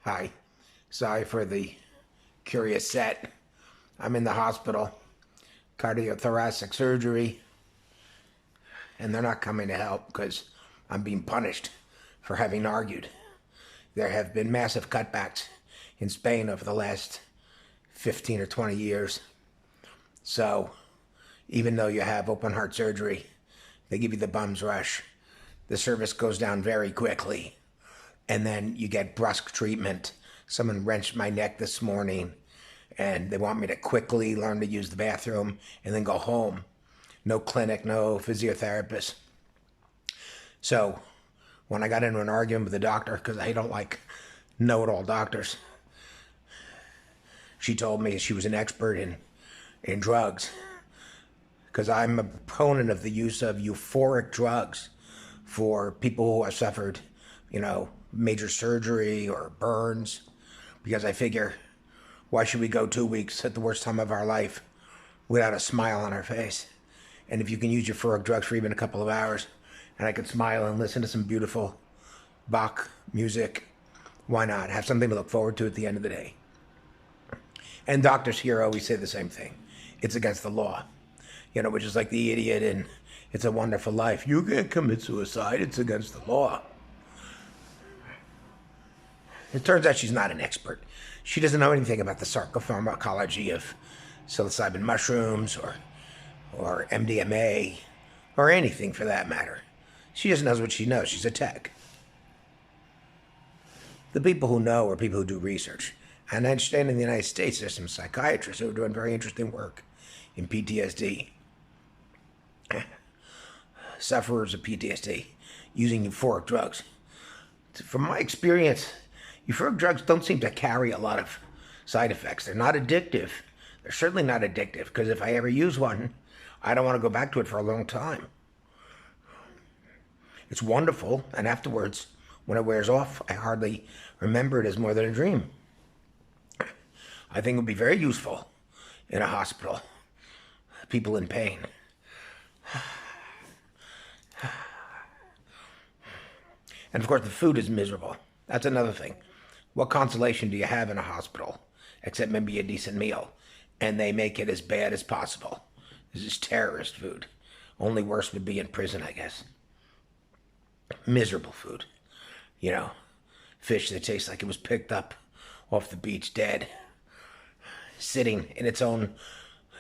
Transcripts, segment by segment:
Hi. Sorry for the curious set. I'm in the hospital, cardiothoracic surgery, and they're not coming to help because I'm being punished for having argued. There have been massive cutbacks in Spain over the last 15 or 20 years. So even though you have open heart surgery, they give you the bum's rush. The service goes down very quickly, and then you get brusque treatment. Someone wrenched my neck this morning, and they want me to quickly learn to use the bathroom and then go home. No clinic, no physiotherapist. So when I got into an argument with the doctor, because I don't like know-it-all doctors, she told me she was an expert in drugs, because I'm a proponent of the use of euphoric drugs for people who have suffered, major surgery or burns, because I figure, why should we go 2 weeks at the worst time of our life without a smile on our face? And if you can use euphoric drugs for even a couple of hours, and I could smile and listen to some beautiful Bach music, why not? Have something to look forward to at the end of the day. And doctors here always say the same thing. It's against the law. Which is like the idiot in It's a Wonderful Life. You can't commit suicide. It's against the law. It turns out she's not an expert. She doesn't know anything about the psychopharmacology of psilocybin mushrooms or MDMA or anything for that matter. She just knows what she knows. She's a tech. The people who know are people who do research. And I understand in the United States there's some psychiatrists who are doing very interesting work in PTSD. Sufferers of PTSD using euphoric drugs. From my experience, euphoric drugs don't seem to carry a lot of side effects. They're not addictive. They're certainly not addictive, because if I ever use one, I don't want to go back to it for a long time. It's wonderful, and afterwards, when it wears off, I hardly remember it as more than a dream. I think it would be very useful in a hospital. People in pain. And of course, the food is miserable. That's another thing. What consolation do you have in a hospital, except maybe a decent meal? And they make it as bad as possible. This is terrorist food. Only worse would be in prison, I guess. Miserable food. Fish that tastes like it was picked up off the beach dead, sitting in its own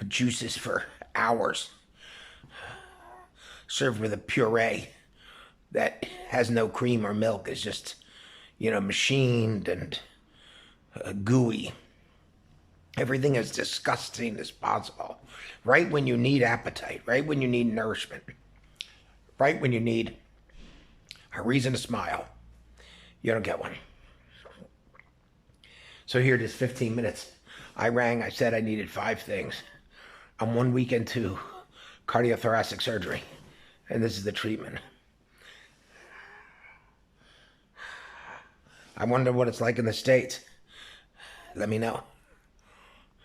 juices for hours, served with a puree that has no cream or milk. It's just, machined and gooey. Everything is disgusting as possible. Right when you need appetite, right when you need nourishment, right when you need a reason to smile, you don't get one. So here it is, 15 minutes. I rang, I said I needed 5 things. I'm 1 week into cardiothoracic surgery, and this is the treatment. I wonder what it's like in the States. Let me know.